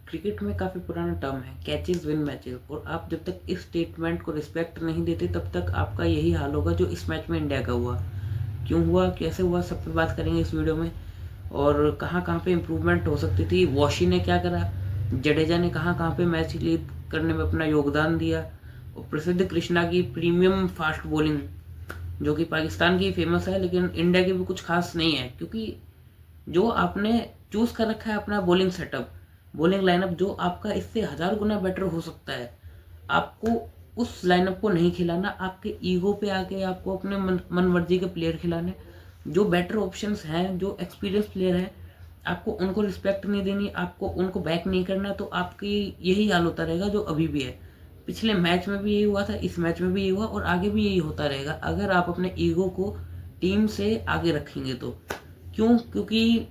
Cricket में काफ़ी पुराना टर्म है, कैचेस विन मैचेस। और आप जब तक इस स्टेटमेंट को रिस्पेक्ट नहीं देते तब तक आपका यही हाल होगा जो इस मैच में इंडिया का हुआ। क्यों हुआ, कैसे हुआ, सब पे बात करेंगे इस वीडियो में। और कहाँ कहाँ पे इम्प्रूवमेंट हो सकती थी, वॉशी ने क्या करा, जडेजा ने कहाँ कहाँ पे मैच लीड करने में अपना योगदान दिया। और प्रसिद्ध कृष्णा की प्रीमियम फास्ट बॉलिंग जो कि पाकिस्तान की फेमस है लेकिन इंडिया की भी कुछ खास नहीं है, क्योंकि जो आपने चूज कर रखा है अपना बॉलिंग सेटअप, बॉलिंग लाइनअप जो आपका इससे 1000 गुना बेटर हो सकता है, आपको उस लाइनअप को नहीं खिलाना। आपके ईगो पे आके आपको अपने मन मर्जी के प्लेयर खिलाने। जो बेटर ऑप्शंस हैं, जो एक्सपीरियंस प्लेयर हैं, आपको उनको रिस्पेक्ट नहीं देनी, आपको उनको बैक नहीं करना। तो आपकी यही हाल होता रहेगा जो अभी भी है। पिछले मैच में भी यही हुआ था, इस मैच में भी यही हुआ और आगे भी यही होता रहेगा अगर आप अपने ईगो को टीम से आगे रखेंगे तो। क्यों? क्योंकि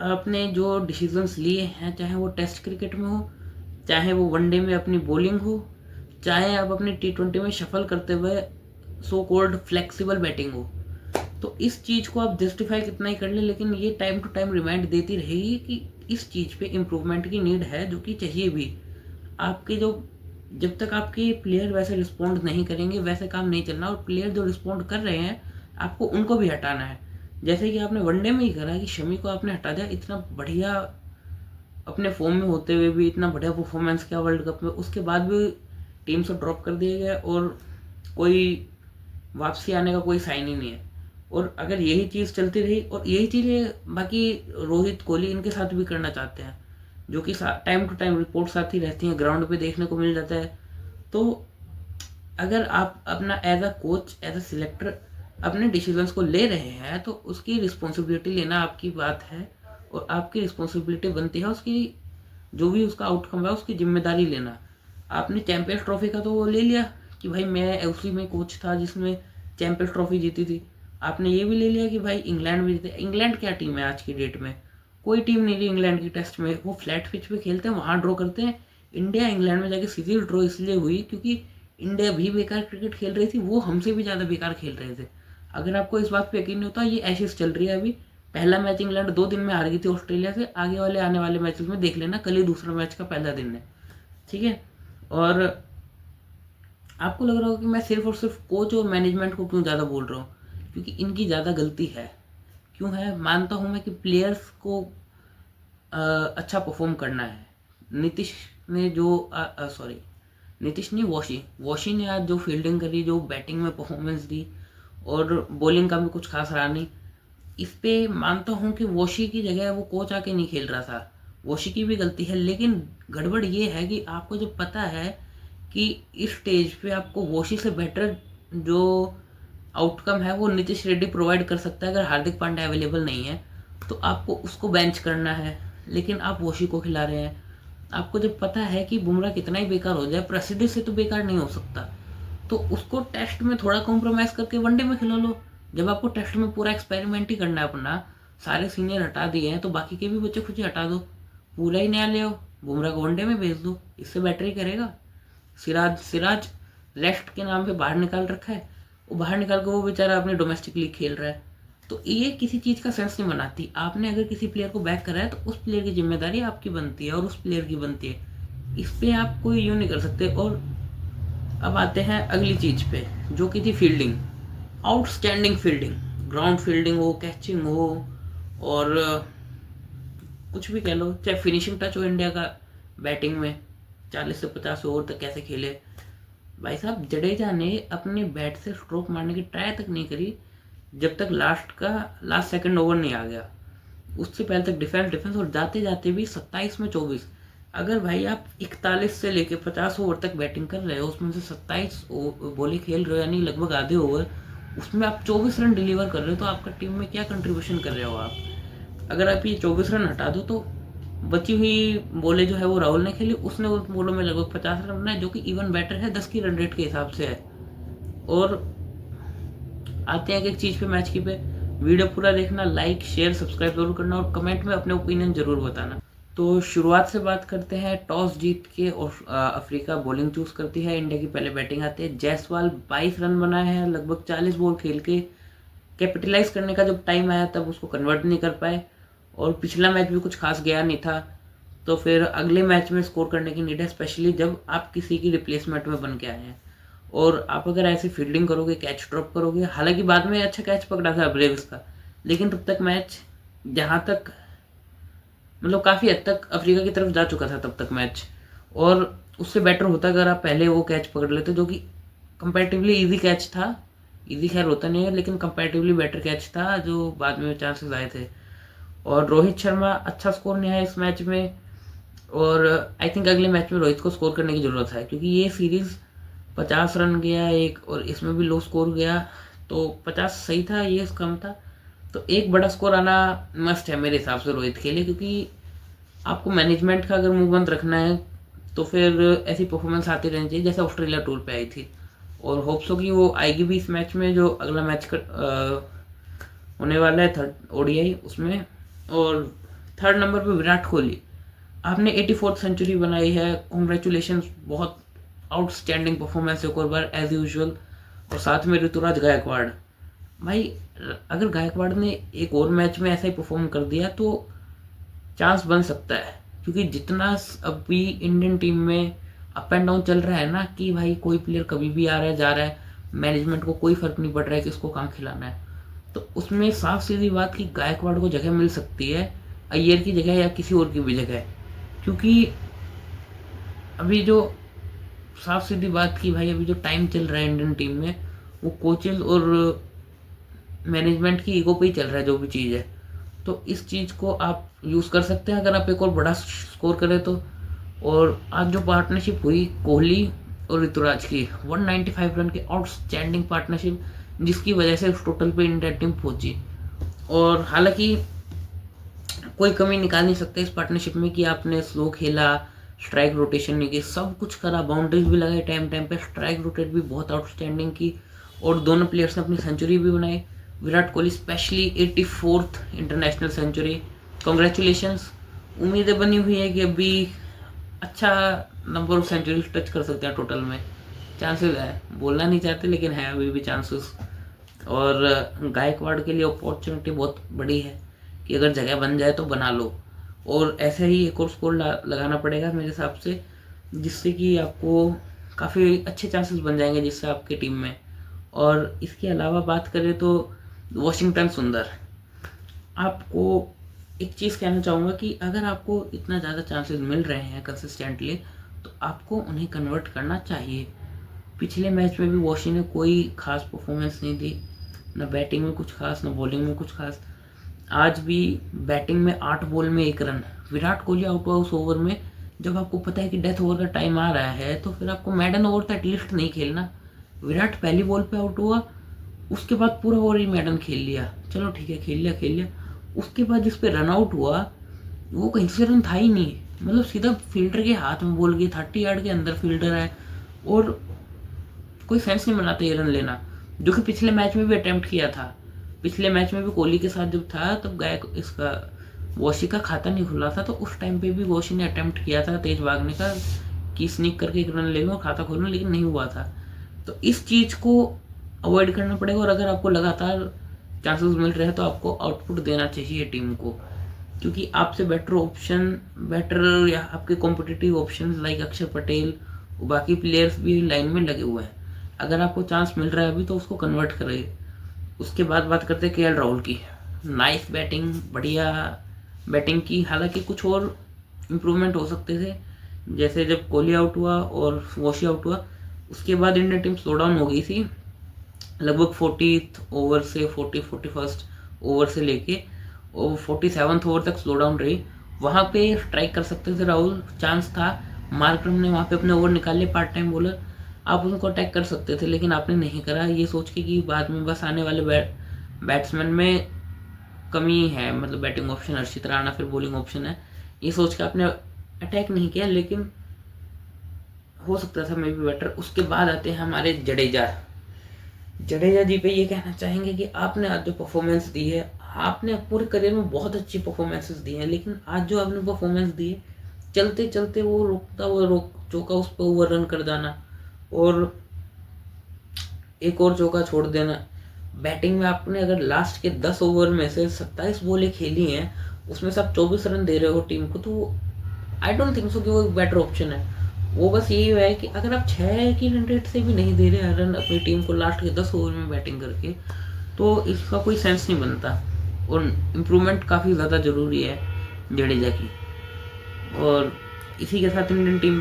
आपने जो डिसीजंस लिए हैं, चाहे वो टेस्ट क्रिकेट में हो, चाहे वो वनडे में अपनी बॉलिंग हो, चाहे आप अपनी टी20 में शफल करते हुए सो कॉल्ड फ्लेक्सिबल बैटिंग हो, तो इस चीज़ को आप जस्टिफाई कितना ही कर ले, लेकिन ये टाइम टू टाइम रिमाइंड देती रहेगी कि इस चीज़ पे इम्प्रूवमेंट की नीड है, जो कि चाहिए भी। आपके जो जब तक आपके प्लेयर वैसे रिस्पॉन्ड नहीं करेंगे वैसे काम नहीं चलना। और प्लेयर जो रिस्पॉन्ड कर रहे हैं आपको उनको भी हटाना है। जैसे कि आपने वनडे में ही करा कि शमी को आपने हटा दिया, इतना बढ़िया अपने फॉर्म में होते हुए भी इतना बढ़िया परफॉर्मेंस किया वर्ल्ड कप में, उसके बाद भी टीम से ड्रॉप कर दिया गया और कोई वापसी आने का कोई साइन ही नहीं है। और अगर यही चीज़ चलती रही, और यही चीज़ें बाकी रोहित कोहली इनके साथ भी करना चाहते हैं, जो कि टाइम टू टाइम रिपोर्ट्स आती रहती हैं, ग्राउंड पे देखने को मिल जाता है। तो अगर आप अपना as a coach, as a selector अपने डिसीजंस को ले रहे हैं तो उसकी रिस्पॉन्सिबिलिटी लेना आपकी बात है। और आपकी रिस्पॉन्सिबिलिटी बनती है उसकी, जो भी उसका आउटकम है उसकी जिम्मेदारी लेना। आपने चैंपियंस ट्रॉफी का तो वो ले लिया कि भाई मैं उसी में कोच था जिसमें चैंपियंस ट्रॉफी जीती थी। आपने ये भी ले लिया कि भाई इंग्लैंड भी जीते। इंग्लैंड क्या टीम है आज की डेट में? कोई टीम नहीं रही इंग्लैंड की टेस्ट में। वो फ्लैट पिच पे खेलते हैं, वहाँ ड्रॉ करते हैं। इंडिया इंग्लैंड में जाके सीधी ड्रॉ इसलिए हुई क्योंकि इंडिया भी बेकार क्रिकेट खेल रही थी, वो हमसे भी ज़्यादा बेकार खेल रहे थे। अगर आपको इस बात पे यकीन नहीं होता, ये एशेज चल रही है अभी। पहला मैच इंग्लैंड 2 दिन में हार गई थी ऑस्ट्रेलिया से। आगे वाले आने वाले मैचेस में देख लेना, कल ही दूसरा मैच का पहला दिन है, ठीक है। और आपको लग रहा होगा कि मैं सिर्फ और सिर्फ कोच और मैनेजमेंट को क्यों ज़्यादा बोल रहा हूँ, क्योंकि इनकी ज़्यादा गलती है। क्यों है? मानता हूँ मैं कि प्लेयर्स को अच्छा परफॉर्म करना है। नीतीश ने जो सॉरी नीतीश नहीं, वॉशी ने आज जो फील्डिंग करी, जो बैटिंग में परफॉर्मेंस दी, और बॉलिंग का भी कुछ खास रहा नहीं। इस पे मानता हूँ कि वॉशी की जगह वो कोच आके नहीं खेल रहा था, वॉशी की भी गलती है। लेकिन गड़बड़ ये है कि आपको जब पता है कि इस स्टेज पे आपको वॉशी से बेटर जो आउटकम है वो नीतीश रेड्डी प्रोवाइड कर सकता है अगर हार्दिक पांड्या अवेलेबल नहीं है, तो आपको उसको बेंच करना है। लेकिन आप वॉशी को खिला रहे हैं। आपको जब पता है कि बुमराह कितना ही बेकार हो जाए, प्रसिद्धि से तो बेकार नहीं हो सकता, तो उसको टेस्ट में थोड़ा कॉम्प्रोमाइज़ करके वनडे में खिला लो। जब आपको टेस्ट में पूरा एक्सपेरिमेंट ही करना है अपना, सारे सीनियर हटा दिए हैं तो बाकी के भी बच्चे खुद ही हटा दो, पूरा ही नया ले आओ, बुमराह को वनडे में भेज दो, इससे बेटर ही करेगा। सिराज सिराज रेस्ट के नाम पे बाहर निकाल रखा है, वो बाहर निकाल कर वो बेचारा अपनी डोमेस्टिक लीग खेल रहा है। तो ये किसी चीज़ का सेंस नहीं बनाती। आपने अगर किसी प्लेयर को बैक करा है तो उस प्लेयर की जिम्मेदारी आपकी बनती है और उस प्लेयर की बनती है। इस पर आप कोई यूँ नहीं कर सकते। और अब आते हैं अगली चीज़ पे, जो कि थी fielding. Outstanding fielding, ground fielding हो, कैचिंग हो, और कुछ भी कह लो, चाहे फिनिशिंग टच हो इंडिया का बैटिंग में, 40 से 50 ओवर तक कैसे खेले। भाई साहब, जडेजा ने अपने बैट से स्ट्रोक मारने की ट्राई तक नहीं करी जब तक लास्ट सेकंड ओवर नहीं आ गया। उससे पहले तक डिफेंस डिफेंस, और जाते जाते भी 27 में 24। अगर भाई आप 41 से लेके 50 ओवर तक बैटिंग कर रहे हो, उसमें से 27 बॉलें खेल रहे हो यानी लगभग आधे ओवर, उसमें आप 24 रन डिलीवर कर रहे हो, तो आपका टीम में क्या कंट्रीब्यूशन कर रहे हो आप? अगर आप ये 24 रन हटा दो तो बची हुई बॉलें जो है वो राहुल ने खेली, उसने उस बॉलों में लगभग 50 रन बनाए, जो कि इवन बेटर है, 10 की रन रेट के हिसाब से है। और आते हैं एक चीज़ पे, मैच की पे। वीडियो पूरा देखना, लाइक शेयर सब्सक्राइब जरूर करना, और कमेंट में अपने ओपिनियन जरूर बताना। तो शुरुआत से बात करते हैं। टॉस जीत के और अफ्रीका बॉलिंग चूज करती है, इंडिया की पहले बैटिंग आती है। जायसवाल 22 रन बनाए हैं लगभग 40 बॉल खेल के। कैपिटलाइज करने का जब टाइम आया तब उसको कन्वर्ट नहीं कर पाए, और पिछला मैच भी कुछ खास गया नहीं था। तो फिर अगले मैच में स्कोर करने की नीड है, स्पेशली जब आप किसी की रिप्लेसमेंट में बन के आए हैं। और आप अगर ऐसी फील्डिंग करोगे, कैच ड्रॉप करोगे, हालांकि बाद में अच्छा कैच पकड़ा था ब्रेव्स का, लेकिन तब तक मैच जहाँ तक मतलब काफ़ी हद तक अफ्रीका की तरफ जा चुका था तब तक मैच। और उससे बेटर होता अगर आप पहले वो कैच पकड़ लेते, जो कि कंपैरेटिवली इजी कैच था। इजी खैर होता नहीं है, लेकिन कंपैरेटिवली बेटर कैच था जो बाद में चांसेस आए थे। और रोहित शर्मा अच्छा स्कोर नहीं आया इस मैच में, और आई थिंक अगले मैच में रोहित को स्कोर करने की ज़रूरत है, क्योंकि ये सीरीज़ 50 रन गया एक, और इसमें भी लो स्कोर गया। तो 50 सही था, ये कम था। तो एक बड़ा स्कोर आना मस्ट है मेरे हिसाब से रोहित के लिए, क्योंकि आपको मैनेजमेंट का अगर मुंह बंद रखना है तो फिर ऐसी परफॉर्मेंस आती रहनी चाहिए जैसे ऑस्ट्रेलिया टूर पे आई थी। और होप्स हो कि वो आएगी भी इस मैच में, जो अगला मैच होने वाला है थर्ड ओडीआई उसमें। और थर्ड नंबर पे विराट कोहली, आपने 84th सेंचुरी बनाई है, कॉन्ग्रेचुलेशन, बहुत आउटस्टैंडिंग परफॉर्मेंस एक और बार एज यूजुअल। और साथ में ऋतुराज गायकवाड़ भाई, अगर गायकवाड़ ने एक और मैच में ऐसा ही परफॉर्म कर दिया तो चांस बन सकता है, क्योंकि जितना अभी इंडियन टीम में अप एंड डाउन चल रहा है ना, कि भाई कोई प्लेयर कभी भी आ रहा है जा रहा है, मैनेजमेंट को कोई फर्क नहीं पड़ रहा है किसको कहाँ खिलाना है, तो उसमें साफ सीधी बात कि गायकवाड़ को जगह मिल सकती है, अय्यर की जगह या किसी और की भी जगह। क्योंकि अभी जो साफ सीधी बात की भाई, अभी जो टाइम चल रहा है इंडियन टीम में, वो कोचेज और मैनेजमेंट की ईगो पे ही चल रहा है जो भी चीज़ है। तो इस चीज़ को आप यूज़ कर सकते हैं अगर आप एक और बड़ा स्कोर करें तो। और आज जो पार्टनरशिप हुई कोहली और ऋतुराज की, 195 रन की आउटस्टैंडिंग पार्टनरशिप, जिसकी वजह से उस टोटल पे इंडिया टीम पहुंची। और हालांकि कोई कमी निकाल नहीं सकते इस पार्टनरशिप में कि आपने स्लो खेला, स्ट्राइक रोटेशन नहीं की, सब कुछ करा, बाउंड्रीज भी लगाई टाइम टाइम पे, स्ट्राइक रोटेट भी बहुत आउटस्टैंडिंग की, और दोनों प्लेयर्स ने अपनी सेंचुरी भी बनाई। Virat Kohli specially 84th international century, congratulations. उम्मीदें बनी हुई है कि अभी अच्छा नंबर ऑफ सेंचुरी टच कर सकते हैं टोटल में, चांसेस है, बोलना नहीं चाहते लेकिन है अभी भी चांसेस। और गायकवाड़ के लिए अपॉर्चुनिटी बहुत बड़ी है कि अगर जगह बन जाए तो बना लो। और ऐसे ही एक और स्कोर लगाना पड़ेगा मेरे हिसाब से, जिससे कि आपको काफ़ी अच्छे चांसेस बन जाएंगे जिससे आपकी टीम में। और इसके अलावा बात करें तो वॉशिंगटन सुंदर, आपको एक चीज़ कहना चाहूँगा कि अगर आपको इतना ज़्यादा चांसेस मिल रहे हैं कंसिस्टेंटली, तो आपको उन्हें कन्वर्ट करना चाहिए। पिछले मैच में भी वॉशी ने कोई खास परफॉर्मेंस नहीं दी, ना बैटिंग में कुछ खास, ना बॉलिंग में कुछ खास। आज भी बैटिंग में 8 बॉल में 1 रन, विराट कोहली आउट हुआ उस ओवर में। जब आपको पता है कि डेथ ओवर का टाइम आ रहा है तो फिर आपको मैडन ओवर तो एटलीस्ट नहीं खेलना। विराट पहली बॉल पे आउट हुआ, उसके बाद पूरा ओवर ही मैडन खेल लिया, चलो ठीक है खेल लिया। उसके बाद जिस पे रन आउट हुआ वो कहीं से रन था ही नहीं, मतलब सीधा फील्डर के हाथ में बॉल गई, 30 यार्ड के अंदर फील्डर है, और कोई सेंस नहीं बनाता ये रन लेना, जो कि पिछले मैच में भी अटेम्प्ट किया था। पिछले मैच में भी कोहली के साथ जब था तब गायक इसका वॉशी का खाता नहीं खुला था, तो उस टाइम पे भी वॉशी ने अटेम्प्ट किया था तेज भागने का कि स्निक करके एक रन ले लूँ और खाता खोलूँ, लेकिन नहीं हुआ था। तो इस चीज़ को अवॉइड करना पड़ेगा, और अगर आपको लगातार चांसेस मिल रहे हैं तो आपको आउटपुट देना चाहिए टीम को, क्योंकि आपसे बेटर या आपके कॉम्पिटिटिव ऑप्शन लाइक अक्षर पटेल, बाकी प्लेयर्स भी लाइन में लगे हुए हैं। अगर आपको चांस मिल रहा है अभी तो उसको कन्वर्ट करें। उसके बाद बात करते हैं केएल राहुल की, नाइस बैटिंग, बढ़िया बैटिंग की। हालांकि कुछ और इम्प्रूवमेंट हो सकते थे, जैसे जब कोहली आउट हुआ और वॉशी आउट हुआ उसके बाद इंडियन टीम स्लो डाउन हो गई थी, लगभग 40th ओवर से 41st ओवर से लेके और 47th ओवर तक स्लो डाउन रही। वहाँ पे स्ट्राइक कर सकते थे राहुल, चांस था, मार्करम ने वहाँ पे अपने ओवर निकाले, पार्ट टाइम बॉलर, आप उनको अटैक कर सकते थे, लेकिन आपने नहीं करा, ये सोच के कि बाद में बस आने वाले बैट्समैन में कमी है, मतलब बैटिंग ऑप्शन हर्षित राणा फिर बॉलिंग ऑप्शन है, ये सोच के आपने अटैक नहीं किया, लेकिन हो सकता था मे बी बेटर। उसके बाद आते हैं हमारे जडेजा जी पे ये कहना चाहेंगे कि आपने आज जो परफॉर्मेंस दी है, आपने पूरे करियर में बहुत अच्छी परफॉर्मेंसेस दी हैं, लेकिन आज जो आपने परफॉर्मेंस दी है, चलते चलते वो रोक चौका उस पर ओवर रन कर जाना और एक और चौका छोड़ देना। बैटिंग में आपने अगर लास्ट के 10 ओवर में से 27 बॉलें खेली हैं, उसमें से आप 24 रन दे रहे हो टीम को, तो आई डोंट थिंक सो कि वो एक बेटर ऑप्शन है। वो बस यही है कि अगर आप 6 की रन रेट से भी नहीं दे रहे रन अपनी टीम को लास्ट के 10 ओवर में बैटिंग करके, तो इसका कोई सेंस नहीं बनता। और इम्प्रूवमेंट काफ़ी ज़्यादा ज़रूरी है जडेजा की। और इसी के साथ इंडियन टीम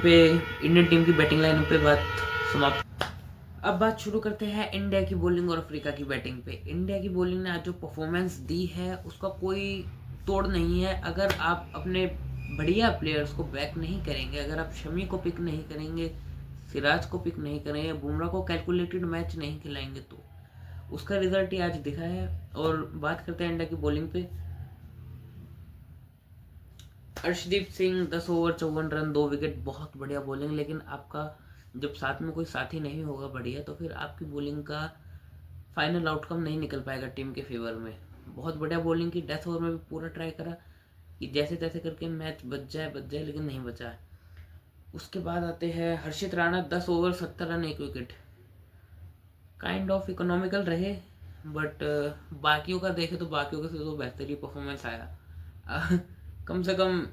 की बैटिंग लाइन पे बात समाप्त। अब बात शुरू करते हैं इंडिया की बॉलिंग और अफ्रीका की बैटिंग पे। इंडिया की बॉलिंग ने आज जो परफॉर्मेंस दी है उसका कोई तोड़ नहीं है। अगर आप अपने बढ़िया प्लेयर्स को बैक नहीं करेंगे, अगर आप शमी को पिक नहीं करेंगे, सिराज को पिक नहीं करेंगे, बुमराह को कैलकुलेटेड मैच नहीं खिलाएंगे, तो उसका रिजल्ट ही आज दिखा है। और बात करते हैं इंडिया की बॉलिंग पे। Arshdeep Singh 10 over 54 run 2 wicket, बहुत बढ़िया बॉलिंग। लेकिन आपका जब साथ में कोई साथी नहीं होगा बढ़िया, तो फिर आपकी बॉलिंग का फाइनल आउटकम नहीं निकल पाएगा टीम के फेवर में। बहुत बढ़िया बॉलिंग की, 10 ओवर में भी पूरा ट्राई करा कि जैसे तैसे करके मैच बच जाए, लेकिन नहीं बचा। उसके बाद आते हैं Harshit Rana, 10 over 70 run 1 wicket. Kind of economical रहे, बट बाकियों का देखे तो बाकियों से तो बेहतरीन परफॉर्मेंस आया। कम से कम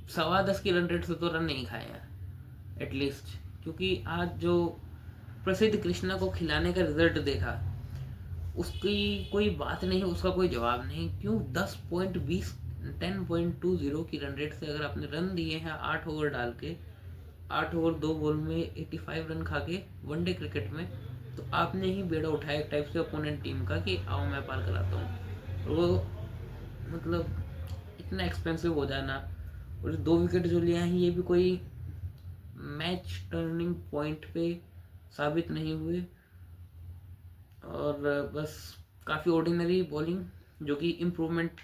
10.25 की रन रेट से तो रन नहीं खाए हैं एटलीस्ट। क्योंकि आज जो प्रसिद्ध कृष्णा को खिलाने का रिजल्ट देखा, उसकी कोई बात नहीं, उसका कोई जवाब नहीं। क्यों 10.20 की रन रेट से अगर आपने रन दिए हैं 8 ओवर डाल के, 8 ओवर 2 बॉल में 85 रन खा के वनडे क्रिकेट में, तो आपने ही बेड़ा उठाया एक टाइप से अपोनेंट टीम का कि आओ मैं पार कराता हूँ। वो मतलब इतना एक्सपेंसिव हो जाना, और 2 विकेट जो लिया है ये भी कोई मैच टर्निंग पॉइंट पे साबित नहीं हुए। और बस काफ़ी ऑर्डिनरी बॉलिंग, जो कि इम्प्रूवमेंट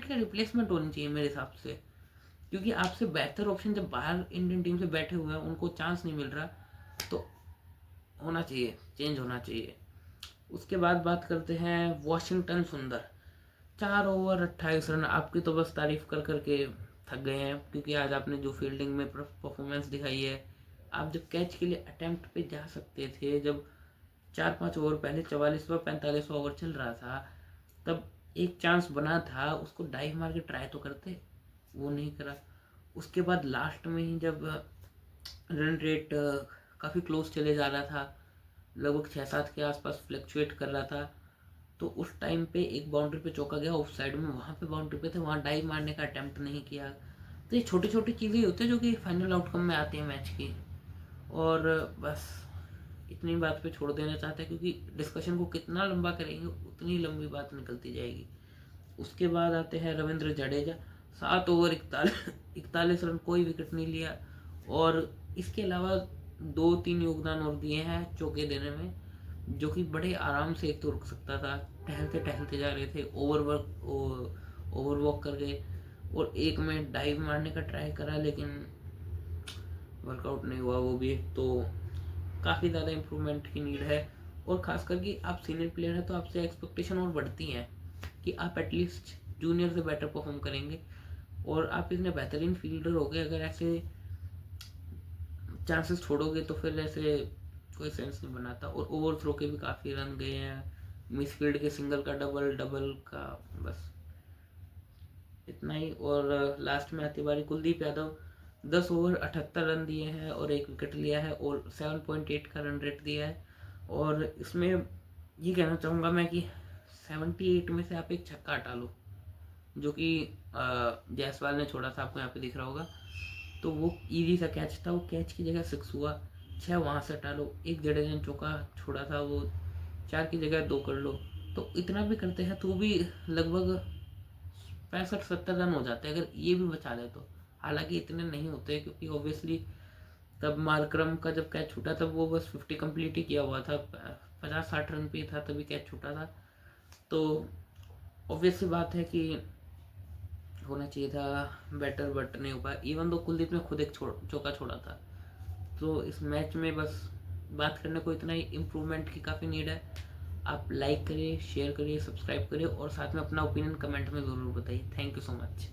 के रिप्लेसमेंट होनी चाहिए मेरे हिसाब से। क्योंकि आपसे बेहतर ऑप्शन जब बाहर इंडियन टीम से बैठे हुए हैं, उनको चांस नहीं मिल रहा, तो होना चाहिए, चेंज होना चाहिए। उसके बाद बात करते हैं वॉशिंगटन सुंदर, 4 ओवर 28 रन। आपकी तो बस तारीफ कर करके थक गए हैं, क्योंकि आज आपने जो फील्डिंग में परफॉर्मेंस दिखाई है, आप जब कैच के लिए अटेम्प्ट पे जा सकते थे, जब 4-5 ओवर पहले 44वां 45वां ओवर चल रहा था, तब एक चांस बना था, उसको डाइव मार के ट्राई तो करते, वो नहीं करा। उसके बाद लास्ट में ही जब रन रेट काफ़ी क्लोज चले जा रहा था, लगभग 6-7 के आसपास फ्लक्चुएट कर रहा था, तो उस टाइम पे एक बाउंड्री पे चौका गया ऑफ साइड में, वहाँ पे बाउंड्री पे थे, वहाँ डाइव मारने का अटेम्प्ट नहीं किया। तो ये छोटी छोटी चीज़ें होती हैं जो कि फाइनल आउटकम में आती हैं मैच की। और बस इतनी बात पे छोड़ देना चाहते हैं, क्योंकि डिस्कशन को कितना लंबा करेंगे उतनी लंबी बात निकलती जाएगी। उसके बाद आते हैं रविंद्र जडेजा, 7 ओवर 41 रन, कोई विकेट नहीं लिया। और इसके अलावा 2-3 योगदान और दिए हैं चौके देने में, जो कि बड़े आराम से एक तो रुक सकता था, टहलते टहलते जा रहे थे, ओवर वॉक कर गए। और एक में डाइव मारने का ट्राई करा, लेकिन वर्कआउट नहीं हुआ वो भी। तो काफ़ी ज़्यादा इम्प्रूवमेंट की नीड है। और ख़ास करके आप सीनियर प्लेयर हैं, तो आपसे एक्सपेक्टेशन और बढ़ती हैं कि आप एटलीस्ट जूनियर से बेटर परफॉर्म करेंगे। और आप इतने बेहतरीन फील्डर हो गए, अगर ऐसे चांसेस छोड़ोगे तो फिर ऐसे कोई सेंस नहीं बनाता। और ओवर थ्रो के भी काफ़ी रन गए हैं, मिस फील्ड के सिंगल का डबल, डबल का, बस इतना ही। और लास्ट में आती बारी कुलदीप यादव, 10 ओवर 78 रन दिए हैं और 1 विकेट लिया है, और 7.8 का रन रेट दिया है। और इसमें ये कहना चाहूँगा मैं कि 78 में से आप एक छक्का हटा लो, जो कि जायसवाल ने छोड़ा था, आपको यहाँ पे दिख रहा होगा, तो वो इजी सा कैच था, वो कैच की जगह 6 हुआ। 6 वहाँ से हटा लो, एक जडेजा ने चौका छोड़ा था, वो 4 की जगह 2 कर लो, तो इतना भी करते हैं तो भी लगभग 65-70 रन हो जाते हैं, अगर ये भी बचा ले तो। हालांकि इतने नहीं होते, क्योंकि ऑब्वियसली तब मार्करम का जब कैच छूटा तब वो बस 50 कंप्लीट ही किया हुआ था, 50-60 रन पे था तभी कैच छूटा था। तो ऑब्वियसली बात है कि होना चाहिए था बेटर, बट नहीं हो पाया। इवन दो कुलदीप ने खुद एक चौका छोड़ा था। तो इस मैच में बस बात करने को इतना ही, इम्प्रूवमेंट की काफ़ी नीड है। आप लाइक करिए, शेयर करिए, सब्सक्राइब करिए, और साथ में अपना ओपिनियन कमेंट में ज़रूर बताइए। Thank you so much.